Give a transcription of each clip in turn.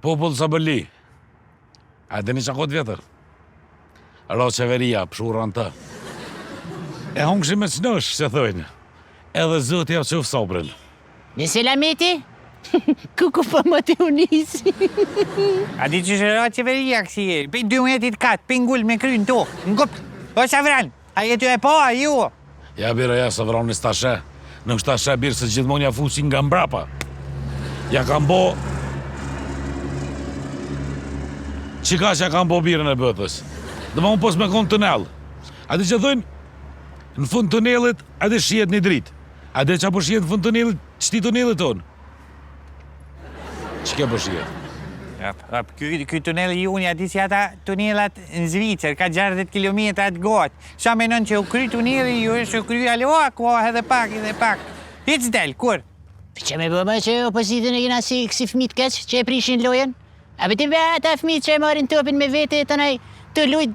Popull Sabëli. A dini qa kod vjetër? Ro qeveria, pshurën të. E hongshi me qnësh, se thojnë. Edhe zëti ja qëfë sobrin. Në Selameti? Kuku për më të unisi. A di që shëra qeveria kësi e? Për 2 metit katë, pingull me kry në to. Ngop, o Savran, a jetu e po, a ju? Ja bira ja Savran në stashe. Në stashe birë se gjithmonë ja fusin nga mbrapa. Ja kam bo... Qika që ja kam bo birën e bëtës. Dhe ma unë pos me konë tunel. A di që thujnë? Në fund tunelit, a di shijet një dritë. A di që po shijet në fund tunelit, qëti tunelit tonë? Që ke po shijet? Ky tunel i unë, a di që ata tunelat në Zvicër, ka 60 kilometrat gotë. Sa menon që u kry tuneli ju, është u kry aloha, ko edhe pak. Hiç del, kur? Që me bëma që opozitën e kina si kësi fmit keq, që e prishin lojen? A bëti ata fmit që e marin topin me vete, të nej, të lujt,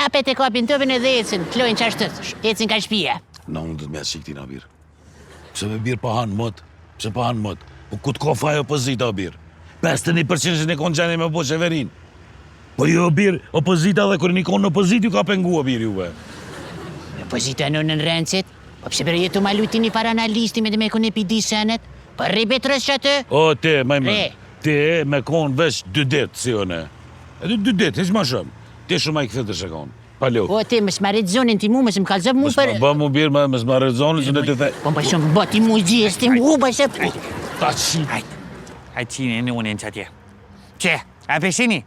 apet e kapin topin edhe ecin, të lojnë qashtët, ecin ka shpia. Na unë dhëtë me asë qikti na birë. Pse me birë pa hanë mët, pse pa hanë mët. Po ku t'ko faj opozita o birë. 51% e konë gjeni me po qeverin. Po ju o birë, opozita dhe kërë një konë në opozit ju ka pengu o birë juve. Opozita në rëncit, po pse për jetu ma luti një para analisti me dhe me konë e pidi senet, po rribet rës që atë. O, te, majmë. Te me konë vesh 2 ditë, si one. Edhe 2 ditë, heq ma shumë. Te shumë a i këthete që konë. Palo. Po, te, mësë ma redzonin ti mu, mësë më kalzëv mu për... Ba mu birë, mësë ma redzonin, që në të thej. Po, më shumë, ba ti mu gjës, ti mu, ba se... Ta qi. Hajtë qine në unin që atje. Që, a peshini?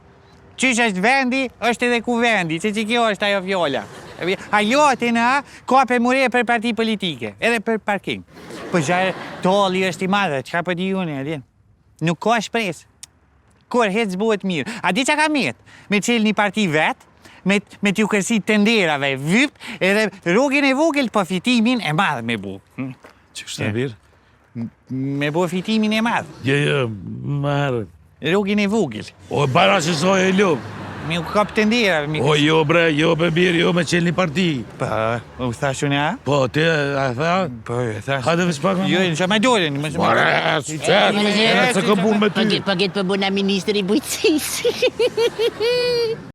Qysh është vendi, është edhe ku vendi, që kjo është ajo fjolla. Ajo të në kape mure për parti politike, edhe për parking. Po zharë, tolli është i madhe, që ka për di unin, adjen. Nuk ka shpresë. Kur hec bëhet mirë. A di që ka me qelë një parti vetë, me t'ju kërsi tenderave, vyp, edhe rogin e vogël po fitimin e madhë me bu. Që kështë të birë? Me bu fitimin e madhë. Jo, marë. Rogin e vogël. O, bara që soj e lupë. Mi u kap tenderave. O, jo bre, jo be birë, jo me qelë një parti. Po, u thashu në a? Po, te, a tha? Po, e thashu. Hajde veç pak. Jo, në që ma dolen. Mare, si qëtë, se ka bun me ty. Paget për buna ministri bujtësis.